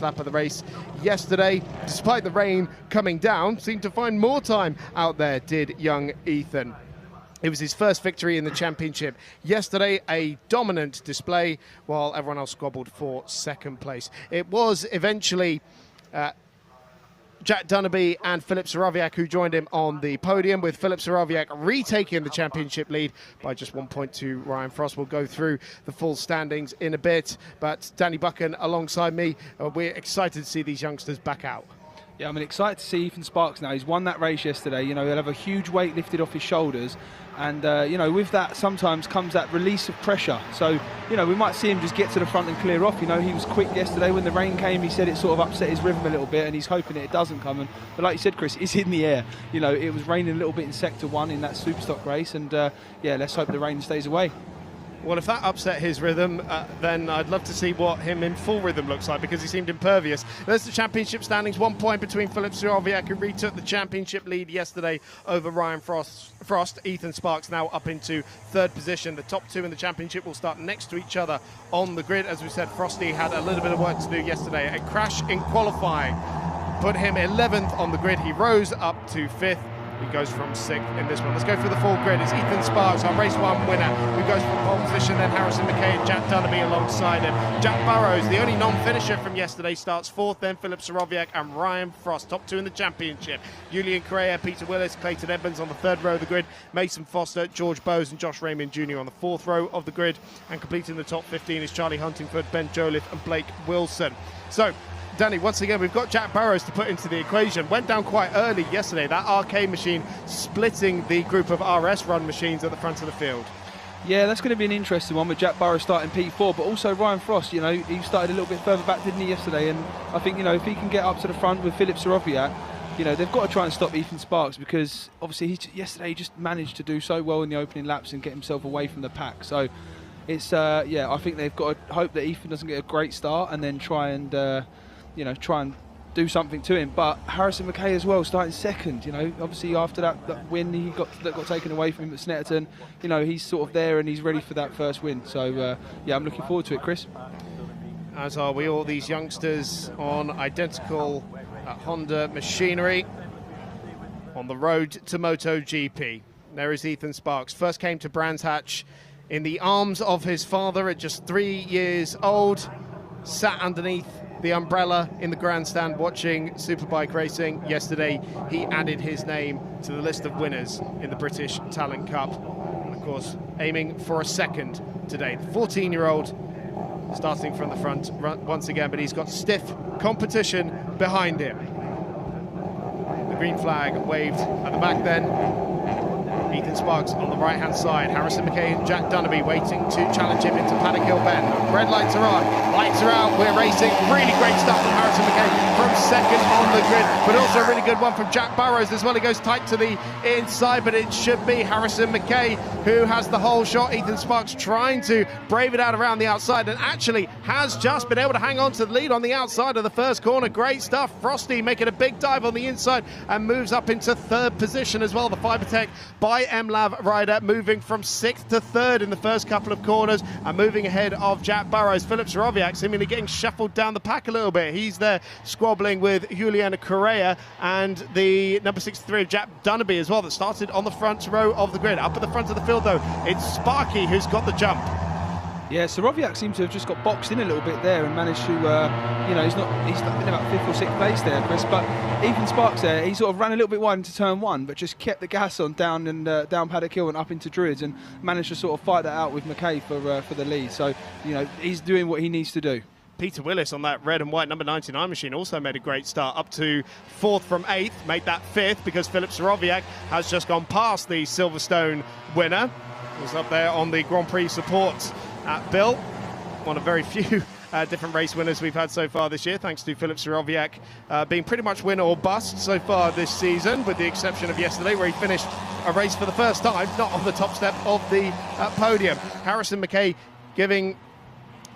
lap of the race yesterday. Despite the rain coming down, seemed to find more time out there, did young Ethan. It was his first victory in the championship yesterday, a dominant display while everyone else squabbled for second place. It was eventually Jack Dunnerby and Filip Sorowiak who joined him on the podium, with Filip Sorowiak retaking the championship lead by just 1 point to Ryan Frost. We'll go through the full standings in a bit, but Danny Buchan alongside me, we're excited to see these youngsters back out. Yeah, I'm excited to see Ethan Sparks now. He's won that race yesterday. You know, he'll have a huge weight lifted off his shoulders. And, you know, with that sometimes comes that release of pressure. So, you know, we might see him just get to the front and clear off. You know, he was quick yesterday when the rain came. He said it sort of upset his rhythm a little bit, and he's hoping it doesn't come. But like you said, Chris, it's in the air. You know, it was raining a little bit in Sector 1 in that Superstock race. And, yeah, let's hope the rain stays away. Well, if that upset his rhythm, then I'd love to see what him in full rhythm looks like, because he seemed impervious. There's the championship standings, 1 point between Filip Sorowiak, who retook the championship lead yesterday over Ryan Frost. Ethan Sparks now up into third position. The top two in the championship will start next to each other on the grid. As we said, Frosty had a little bit of work to do yesterday. A crash in qualifying put him 11th on the grid. He rose up to 5th. He goes from 6th in this one. Let's go through the full grid. It's Ethan Sparks, our race 1 winner, who goes from pole position, then Harrison McKay and Jack Dunnerby alongside him. Jack Burrows, the only non-finisher from yesterday, starts 4th, then Filip Sorowiak and Ryan Frost, top 2 in the championship. Julian Correa, Peter Willis, Clayton Edmonds on the 3rd row of the grid, Mason Foster, George Bowes and Josh Raymond Jr. on the 4th row of the grid, and completing the top 15 is Charlie Huntingford, Ben Joliffe and Blake Wilson. So, Danny, once again, we've got Jack Burrows to put into the equation. Went down quite early yesterday, that arcade machine splitting the group of RS run machines at the front of the field. Yeah, that's going to be an interesting one with Jack Burrows starting P4, but also Ryan Frost. You know, he started a little bit further back, didn't he, yesterday? And I think, you know, if he can get up to the front with Filip Sorowiak, you know, they've got to try and stop Ethan Sparks, because obviously yesterday he just managed to do so well in the opening laps and get himself away from the pack. So it's, yeah, I think they've got to hope that Ethan doesn't get a great start and then try and you know, try and do something to him. But Harrison McKay as well, starting 2nd. You know, obviously after that win that got taken away from him at Snetterton, you know, he's sort of there and he's ready for that first win. So yeah, I'm looking forward to it, Chris. As are we, all these youngsters on identical Honda machinery on the road to MotoGP. There is Ethan Sparks. First came to Brands Hatch in the arms of his father at just 3 years old. Sat underneath the umbrella in the grandstand watching Superbike racing. Yesterday he added his name to the list of winners in the British Talent Cup, and of course aiming for a 2nd today. The 14-year-old starting from the front once again, but he's got stiff competition behind him. The green flag waved at the back then. Ethan Sparks on the right-hand side. Harrison McKay and Jack Dunnerby waiting to challenge him into Paddock Hill Bend. Red lights are on, lights are out, we're racing. Really great stuff from Harrison McKay from 2nd on the grid, but also a really good one from Jack Burrows as well. He goes tight to the inside, but it should be Harrison McKay who has the whole shot. Ethan Sparks trying to brave it out around the outside, and actually has just been able to hang on to the lead on the outside of the first corner. Great stuff. Frosty making a big dive on the inside and moves up into 3rd position as well. The Fibertech by MLav rider moving from 6th to 3rd in the first couple of corners and moving ahead of Jack Burrows. Filip Sorowiak seemingly getting shuffled down the pack a little bit. He's there squabbling with Juliana Correa and the number 63 of Jack Dunnerby as well, that started on the front row of the grid. Up at the front of the field though, it's Sparky who's got the jump. Yeah, Sorowiak seems to have just got boxed in a little bit there and managed to, you know, he's been about 5th or 6th place there, Chris. But Ethan Sparks there, he sort of ran a little bit wide into turn 1, but just kept the gas on down Paddock Hill and up into Druids, and managed to sort of fight that out with McKay for the lead. So, you know, he's doing what he needs to do. Peter Willis on that red and white number 99 machine also made a great start, up to 4th from 8th, made that 5th because Filip Sorowiak has just gone past the Silverstone winner. He was up there on the Grand Prix support at Bill, one of very few different race winners we've had so far this year, thanks to Filip Sorowiak being pretty much win or bust so far this season, with the exception of yesterday where he finished a race for the first time not on the top step of the podium. Harrison McKay giving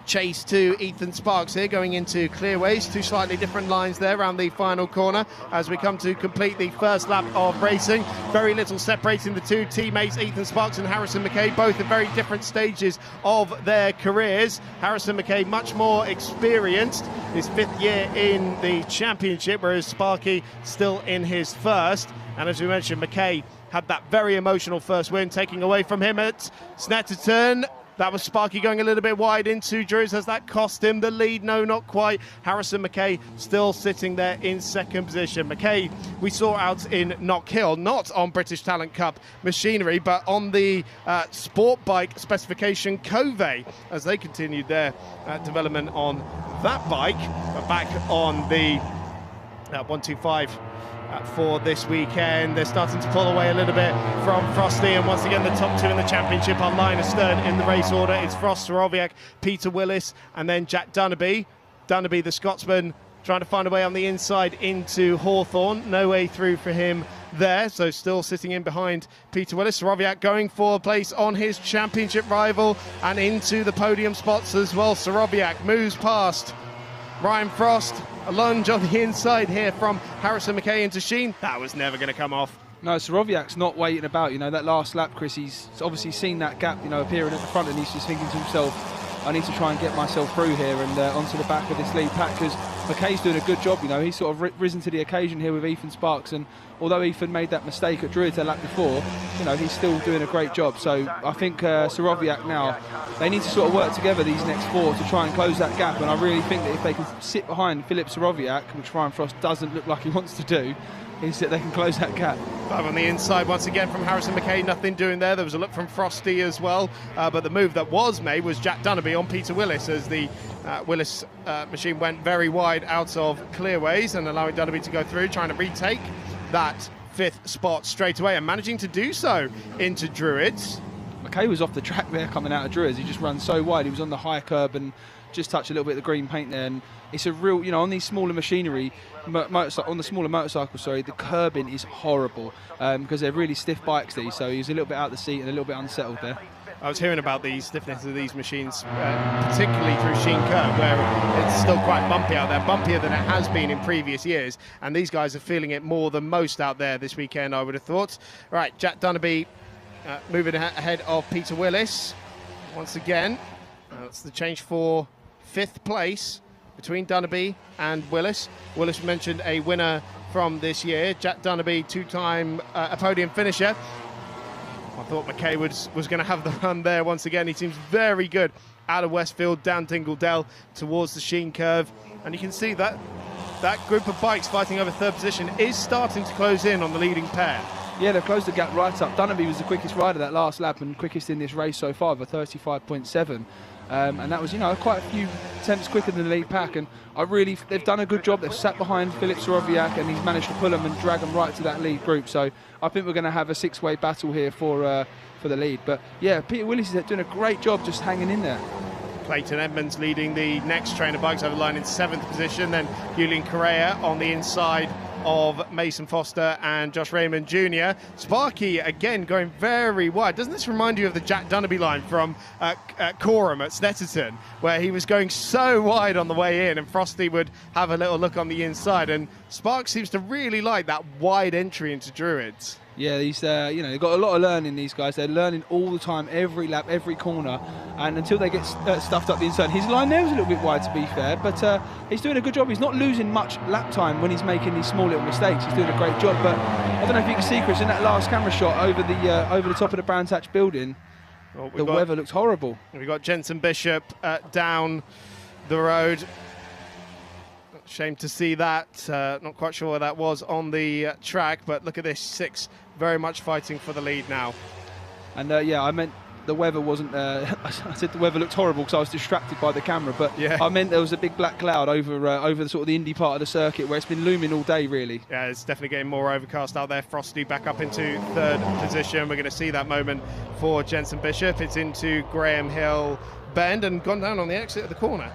chase to Ethan Sparks here, going into Clearways. Two slightly different lines there around the final corner as we come to complete the first lap of racing. Very little separating the two teammates, Ethan Sparks and Harrison McKay, both at very different stages of their careers. Harrison McKay much more experienced, his 5th year in the championship, whereas Sparky still in his first. And as we mentioned, McKay had that very emotional first win, taking away from him at Snetterton. That was Sparky going a little bit wide into Druids. Has that cost him the lead? No, not quite. Harrison McKay still sitting there in second position. McKay we saw out in Knock Hill, not on British Talent Cup machinery, but on the sport bike specification Cove, as they continued their development on that bike. But back on the 125 for this weekend, they're starting to pull away a little bit from Frosty, and once again the top two in the championship are line astern in the race order. It's Frost, Sorowiak, Peter Willis, and then Jack Dunnerby. Dunnerby, the Scotsman, trying to find a way on the inside into Hawthorne. No way through for him there, so still sitting in behind Peter Willis. Sorowiak going for a place on his championship rival and into the podium spots as well. Sorowiak moves past Ryan Frost. A lunge on the inside here from Harrison McKay into Sheen. That was never going to come off. No, Sorowiak's not waiting about. You know, that last lap, Chris, he's obviously seen that gap, you know, appearing at the front, and he's just thinking to himself, I need to try and get myself through here and onto the back of this lead pack, because McKay's doing a good job. You know, he's sort of risen to the occasion here with Ethan Sparks, and although Ethan made that mistake at Druids a lap before, you know, he's still doing a great job. So I think Sorowiak now, they need to sort of work together these next 4 to try and close that gap, and I really think that if they can sit behind Philip Sorowiak, which Ryan Frost doesn't look like he wants to do, is that they can close that gap. On the inside once again from Harrison McKay, nothing doing there. There was a look from Frosty as well, but the move that was made was Jack Dunnerby on Peter Willis, as the Willis machine went very wide out of Clearways and allowing Dunnerby to go through, trying to retake that 5th spot straight away and managing to do so into Druids. McKay was off the track there coming out of Druids. He just ran so wide. He was on the high curb and just touched a little bit of the green paint there. And it's a real, you know, on these smaller machinery, on the smaller motorcycles, sorry, the curbing is horrible because they're really stiff bikes these. So he was a little bit out of the seat and a little bit unsettled there. I was hearing about the stiffness of these machines, particularly through Sheen Curve, where it's still quite bumpy out there, bumpier than it has been in previous years. And these guys are feeling it more than most out there this weekend, I would have thought. Right, Jack Dunnerby moving ahead of Peter Willis. Once again, that's the change for 5th place between Dunnerby and Willis. Willis mentioned a winner from this year. Jack Dunnerby, 2-time a podium finisher. I thought McKay was going to have the run there once again. He seems very good out of Westfield, down Dingledale towards the Sheen Curve. And you can see that group of bikes fighting over 3rd position is starting to close in on the leading pair. Yeah, they've closed the gap right up. Dunnerby was the quickest rider that last lap and quickest in this race so far, with 35.7. And that was, you know, quite a few attempts quicker than the lead pack. And they've done a good job. They've sat behind Philip Sorowiak and he's managed to pull them and drag them right to that lead group. So I think we're going to have a 6-way battle here for the lead. But yeah, Peter Willis is doing a great job just hanging in there. Clayton Edmonds leading the next train of bikes over the line in 7th position. Then Julian Correa on the inside of Mason Foster and Josh Raymond Jr. Sparky again going very wide. Doesn't this remind you of the Jack Dunnerby line from Coram at Snetterton, where he was going so wide on the way in and Frosty would have a little look on the inside, and Spark seems to really like that wide entry into Druids. Yeah, these you know, they've got a lot of learning, these guys. They're learning all the time, every lap, every corner, and until they get stuffed up the inside. His line there was a little bit wide, to be fair, but he's doing a good job. He's not losing much lap time when he's making these small little mistakes. He's doing a great job. But I don't know if you can see, Chris, in that last camera shot over the top of the Brown Thatch building, the weather looks horrible. We've got Jensen Bishop down the road. Shame to see that. Not quite sure where that was on the track, but look at this, 6 very much fighting for the lead now. And yeah, I meant the weather wasn't, I said the weather looked horrible because I was distracted by the camera, but yeah, I meant there was a big black cloud over the sort of the Indy part of the circuit where it's been looming all day, really. Yeah, it's definitely getting more overcast out there. Frosty back up into 3rd position. We're going to see that moment for Jensen Bishop. It's into Graham Hill Bend and gone down on the exit of the corner.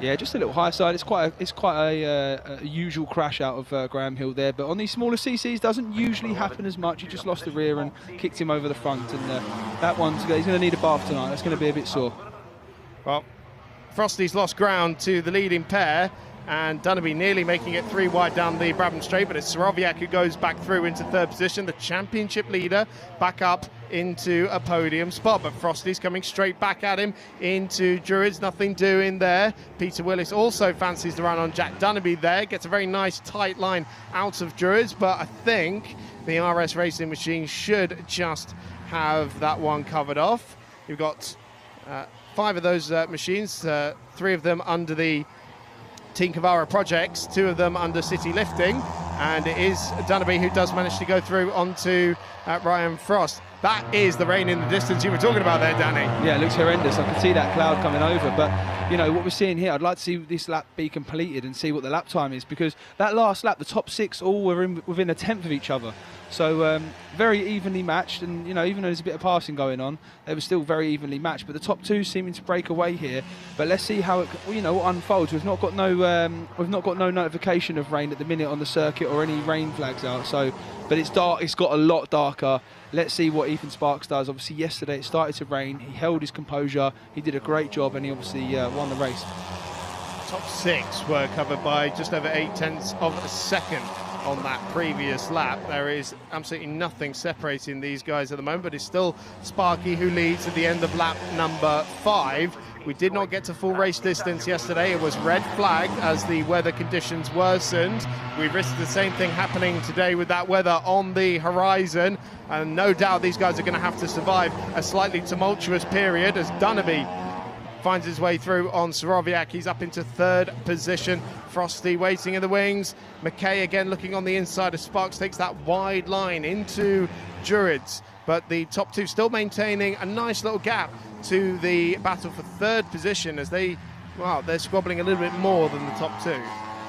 Yeah, just a little high side. It's quite a usual crash out of Graham Hill there, but on these smaller CCs doesn't usually happen as much. He just lost the rear and kicked him over the front, and that one's he's going to need a bath tonight. That's going to be a bit sore. Well, Frosty's lost ground to the leading pair, and Dunnerby nearly making it 3 wide down the Brabham Straight, but it's Sorowiak who goes back through into third position, the championship leader, back up into a podium spot. But Frosty's coming straight back at him into Druids, nothing doing there. Peter Willis also fancies the run on Jack Dunnerby there, gets a very nice tight line out of Druids, but I think the RS Racing machine should just have that one covered off. You've got 5 of those machines, 3 of them under the Team Cavara projects, 2 of them under City Lifting, and it is Dunnerby who does manage to go through onto Ryan Frost. That is the rain in the distance you were talking about there, Danny. Yeah, it looks horrendous. I can see that cloud coming over, but you know what we're seeing here, I'd like to see this lap be completed and see what the lap time is, because that last lap, the top 6 all were within a tenth of each other. So very evenly matched, and you know, even though there's a bit of passing going on, they were still very evenly matched. But the top 2 seeming to break away here. But let's see how it, you know, unfolds. We've not got no notification of rain at the minute on the circuit or any rain flags out. So, but it's dark. It's got a lot darker. Let's see what Ethan Sparks does. Obviously, yesterday it started to rain. He held his composure. He did a great job, and he obviously won the race. Top 6 were covered by just over 0.8 of a second on that previous lap. There is absolutely nothing separating these guys at the moment, but it's still Sparky who leads at the end of lap number 5. We did not get to full race distance yesterday. It was red flagged as the weather conditions worsened. We risked the same thing happening today with that weather on the horizon, and no doubt these guys are going to have to survive a slightly tumultuous period as Dunnerby finds his way through on Sorowiak. He's up into third position. Frosty waiting in the wings. McKay again looking on the inside as Sparks takes that wide line into Druids. But the top 2 still maintaining a nice little gap to the battle for third position as they're squabbling a little bit more than the top 2.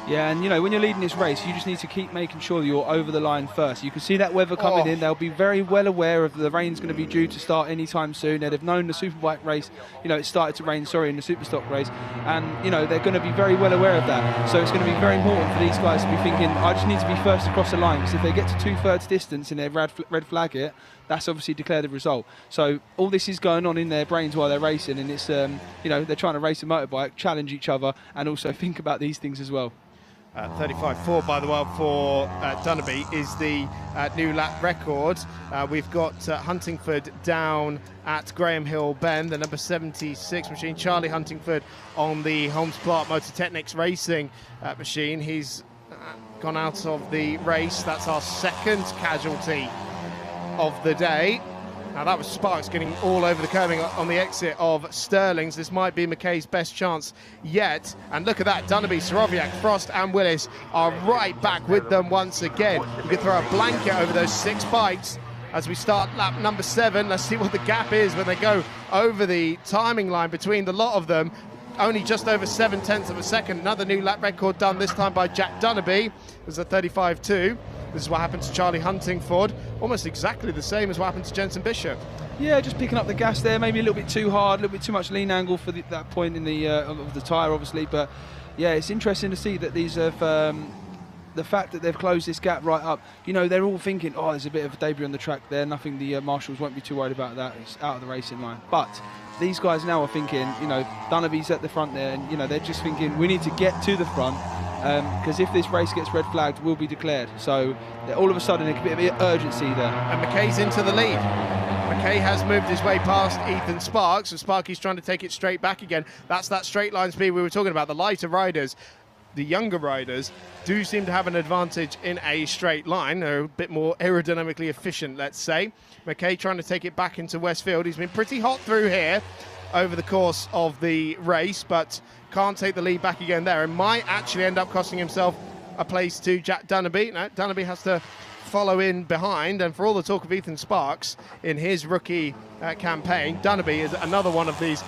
Yeah, and you know, when you're leading this race, you just need to keep making sure that you're over the line first. You can see that weather coming in. They'll be very well aware of the rain's going to be due to start anytime soon. They'd have known the Superbike race, you know, it started to rain, in the Superstock race. And, you know, they're going to be very well aware of that. So it's going to be very important for these guys to be thinking, I just need to be first across the line. Because if they get to 2/3 distance and they red flag it, that's obviously declared the result. So all this is going on in their brains while they're racing. And it's, you know, they're trying to race a motorbike, challenge each other, and also think about these things as well. 35.4 by the way for Dunnerby is the new lap record. We've got Huntingford down at Graham Hill Bend, the number 76 machine, Charlie Huntingford on the Holmes Clark Motor Technics Racing machine. He's gone out of the race. That's our second casualty of the day. Now that was Sparks getting all over the curbing on the exit of Stirling's. This might be McKay's best chance yet. And look at that, Dunnerby, Sorowiak, Frost and Willis are right back with them once again. You can throw a blanket over those 6 bikes as we start lap number 7. Let's see what the gap is when they go over the timing line between the lot of them. Only just over 0.7 of a second. Another new lap record done, this time by Jack Dunnerby. It was a 35.2. This is what happened to Charlie Huntingford. Almost exactly the same as what happened to Jensen Bishop. Yeah, just picking up the gas there. Maybe a little bit too hard, a little bit too much lean angle for that point in the of the tyre, obviously. But yeah, it's interesting to see that these have the fact that they've closed this gap right up. You know, they're all thinking, oh, there's a bit of a debris on the track there. Nothing. The marshals won't be too worried about that. It's out of the racing line. But these guys now are thinking, you know, Dunnerby's at the front there, and you know they're just thinking we need to get to the front. Because if this race gets red flagged, will be declared. So all of a sudden, a bit of urgency there. And McKay's into the lead. McKay has moved his way past Ethan Sparks, and Sparky's trying to take it straight back again. That's that straight line speed we were talking about. The lighter riders, the younger riders, do seem to have an advantage in a straight line. They're a bit more aerodynamically efficient, let's say. McKay trying to take it back into Westfield. He's been pretty hot through here over the course of the race, but can't take the lead back again there, and might actually end up costing himself a place to Jack Dunnerby. No, Dunnerby has to follow in behind, and for all the talk of Ethan Sparks in his rookie campaign, Dunnerby is another one of these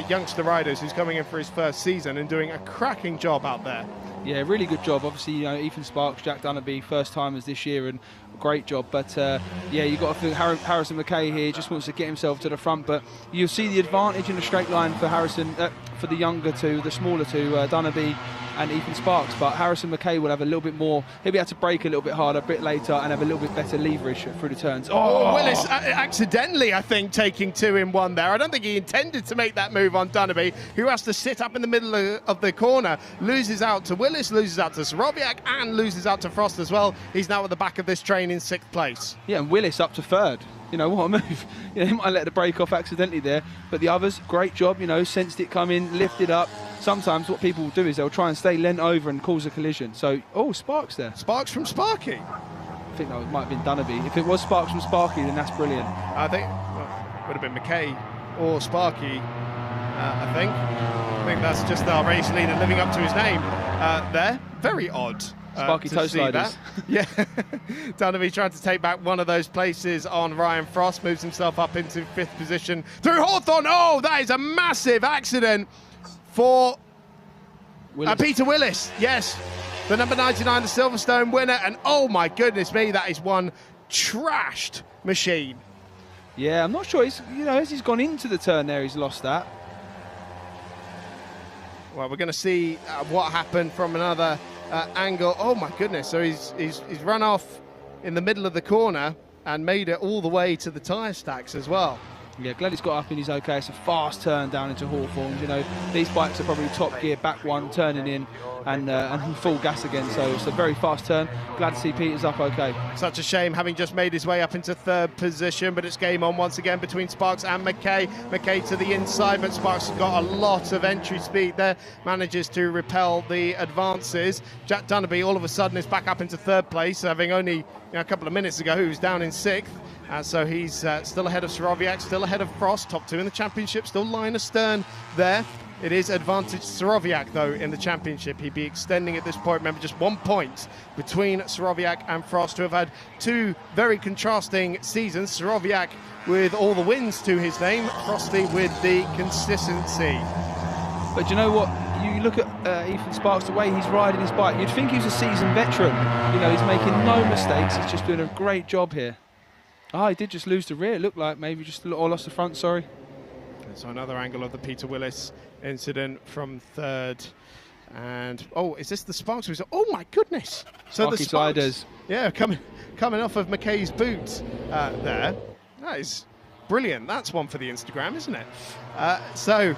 youngster riders who's coming in for his first season and doing a cracking job out there. Yeah, really good job. Obviously, you know, Ethan Sparks, Jack Dunnerby, first timers this year, and great job. But yeah, you've got to think Harrison McKay here just wants to get himself to the front. But you'll see the advantage in the straight line for Harrison, for the younger two, the smaller two, Dunnerby and Ethan Sparks, but Harrison McKay will have a little bit more. He'll be able to brake a little bit harder, a bit later, and have a little bit better leverage through the turns. Oh, Willis accidentally, I think, taking 2 in 1 there. I don't think he intended to make that move on Dunderby, who has to sit up in the middle of the corner, loses out to Willis, loses out to Soroviak, and loses out to Frost as well. He's now at the back of this train in 6th place. Yeah, and Willis up to 3rd. You know, what a move. You know, he might let the brake off accidentally there, but the others, great job, you know, sensed it coming, lifted up. Sometimes what people will do is they'll try and stay leant over and cause a collision. So, oh, Sparks there. Sparks from Sparky. I think that might have been Dunderby. If it was Sparks from Sparky, then that's brilliant. I think it would have been McKay or Sparky, I think. I think that's just our race leader living up to his name there. Very odd. Sparky toe sliders. Yeah. Dunderby trying to take back one of those places on Ryan Frost, moves himself up into 5th position through Hawthorne. Oh, that is a massive accident for Peter Willis. Yes, the number 99, the Silverstone winner. And oh my goodness me, that is one trashed machine. Yeah, I'm not sure. You know, as he's gone into the turn there, he's lost that. Well, we're going to see what happened from another angle. Oh my goodness! So he's run off in the middle of the corner and made it all the way to the tyre stacks as well. Yeah, glad he's got up and he's okay. It's a fast turn down into Hawthorne. You know, these bikes are probably top gear, back one, turning in and full gas again. So it's a very fast turn. Glad to see Peter's up okay. Such a shame having just made his way up into 3rd position, but it's game on once again between Sparks and McKay. McKay to the inside, but Sparks has got a lot of entry speed there, manages to repel the advances. Jack Dunderby all of a sudden is back up into 3rd place, having only a couple of minutes ago he was down in 6th. So he's still ahead of Soroviak, still ahead of Frost, top 2 in the championship, still line astern there. It is advantage Soroviak, though, in the championship. He'd be extending at this point. Remember, just 1 point between Soroviak and Frost, who have had 2 very contrasting seasons. Soroviak with all the wins to his name, Frosty with the consistency. But you know what? You look at Ethan Sparks, the way he's riding his bike, you'd think he's a seasoned veteran. You know, he's making no mistakes. He's just doing a great job here. Oh, he did just lose the rear. It looked like maybe just lost the front, sorry. So another angle of the Peter Willis incident from 3rd. And, oh, is this the Sparks? Oh, my goodness. So Sparky the Sparks, sliders. Yeah, coming off of McKay's boot there. That is brilliant. That's one for the Instagram, isn't it? So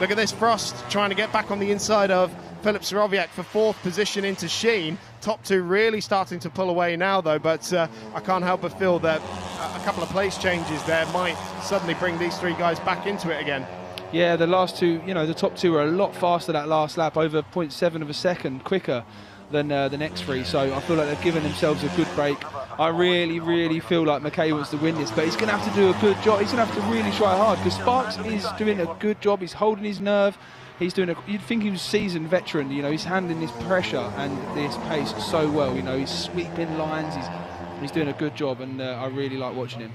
look at this, Frost trying to get back on the inside of Philip Soroviak for 4th position into Sheen. Top 2 really starting to pull away now, though, but I can't help but feel that a couple of place changes there might suddenly bring these 3 guys back into it again. Yeah, the last 2, you know, the top 2 were a lot faster that last lap, over 0.7 of a second quicker than the next 3, so I feel like they've given themselves a good break. I really feel like McKay wants to win this, but he's going to have to do a good job. He's going to have to really try hard, because Sparks is doing a good job. He's holding his nerve. He's doing you'd think he was a seasoned veteran, you know, he's handling this pressure and this pace so well, you know, he's sweeping lines, he's doing a good job, and I really like watching him.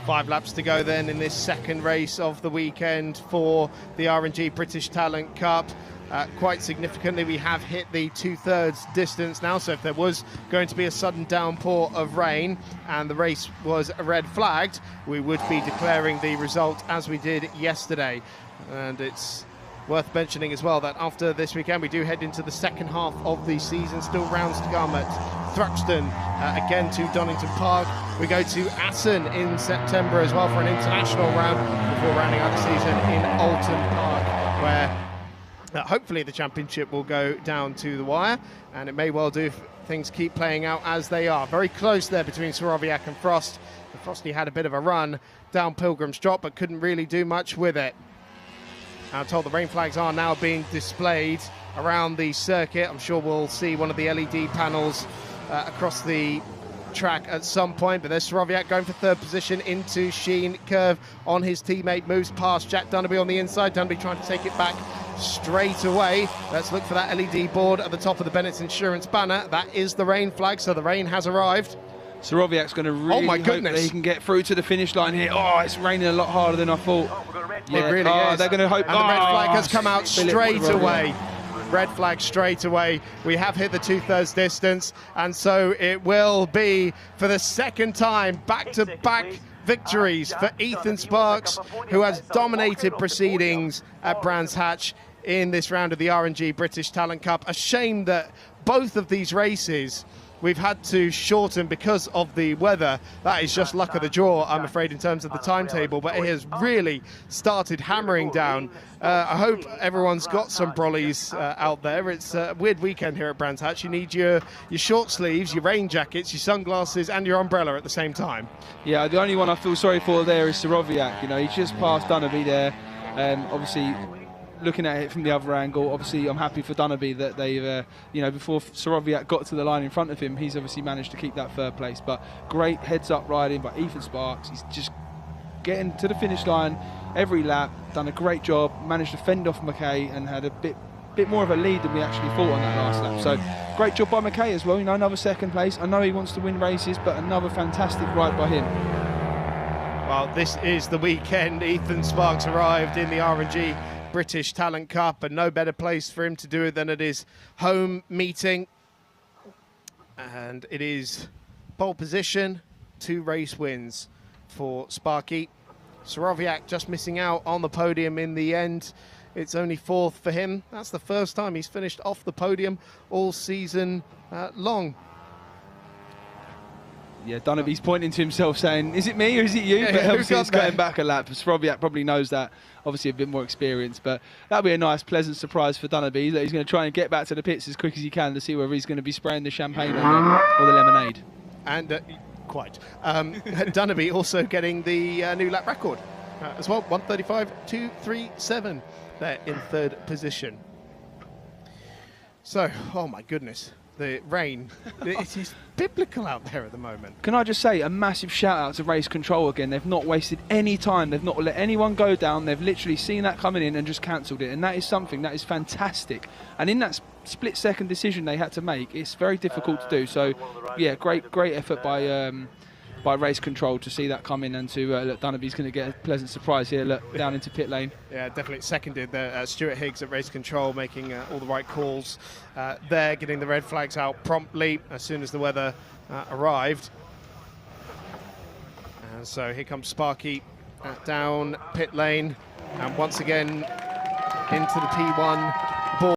5 laps to go then in this 2nd race of the weekend for the R&G British Talent Cup. Quite significantly, we have hit the 2/3 distance now, so if there was going to be a sudden downpour of rain and the race was red flagged, we would be declaring the result as we did yesterday. And it's worth mentioning as well that after this weekend we do head into the 2nd half of the season. Still rounds to come at Thruxton, again to Donington Park. We go to Assen in September as well for an international round before rounding out the season in Alton Park, where hopefully the championship will go down to the wire, and it may well do if things keep playing out as they are. Very close there between Soroviak and Frost. Frosty had a bit of a run down Pilgrim's Drop but couldn't really do much with it. I'm told the rain flags are now being displayed around the circuit. I'm sure we'll see one of the LED panels across the track at some point, but there's Soroviak going for 3rd position into Sheen. Curve on his teammate, moves past Jack Dunderby on the inside. Dunderby trying to take it back straight away. Let's look for that LED board at the top of the Bennett's Insurance banner. That is the rain flag, so the rain has arrived. Soroviak's going to really hope that he can get through to the finish line here. Oh, it's raining a lot harder than I thought. Yeah, it really is. They're going to hope. And the red flag has come out straight away. Red flag straight away. We have hit the 2/3 distance, and so it will be for the 2nd time back-to-back victories for Ethan Sparks, who has dominated proceedings at Brands Hatch in this round of the R&G British Talent Cup. A shame that both of these races we've had to shorten because of the weather. That is just luck of the draw, I'm afraid, in terms of the timetable, but it has really started hammering down. I hope everyone's got some brollies out there. It's a weird weekend here at Brands Hatch. You need your short sleeves, your rain jackets, your sunglasses and your umbrella at the same time. Yeah, the only one I feel sorry for there is Soroviak. You know, he's just passed Dunnerby there. Obviously, looking at it from the other angle, obviously I'm happy for Dunnerby that they've, you know, before Soroviak got to the line in front of him, he's obviously managed to keep that third place. But great heads-up riding by Ethan Sparks. He's just getting to the finish line every lap, done a great job, managed to fend off McKay and had a bit more of a lead than we actually thought on that last lap. So great job by McKay as well, you know, another second place. I know he wants to win races, but another fantastic ride by him. Well, this is the weekend. Ethan Sparks arrived in the R&G British Talent Cup, and no better place for him to do it than at his home meeting. And it is pole position, 2 race wins for Sparky. Soroviak just missing out on the podium in the end. It's only 4th for him. That's the first time he's finished off the podium all season long. Yeah, Dunnerby's pointing to himself saying, is it me or is it you? Yeah, but obviously it's going back a lap. Soroviak probably knows that, obviously a bit more experience, but that'll be a nice, pleasant surprise for Dunnerby, that he's going to try and get back to the pits as quick as he can to see whether he's going to be spraying the champagne or the lemonade. And quite. Dunnerby also getting the new lap record as well, 1:35.237 there in 3rd position. So, oh my goodness. The rain, it is biblical out there at the moment. Can I just say a massive shout out to race control again. They've not wasted any time. They've not let anyone go down. They've literally seen that coming in and just cancelled it. And that is something that is fantastic. And in that split second decision they had to make, it's very difficult to do. So yeah, great effort by race control to see that come in, and to look, Dunnerby's going to get a pleasant surprise here. Look, down into pit lane. Yeah, definitely seconded there. Stuart Higgs at race control, making all the right calls there, getting the red flags out promptly as soon as the weather arrived. And so here comes Sparky down pit lane, and once again into the P1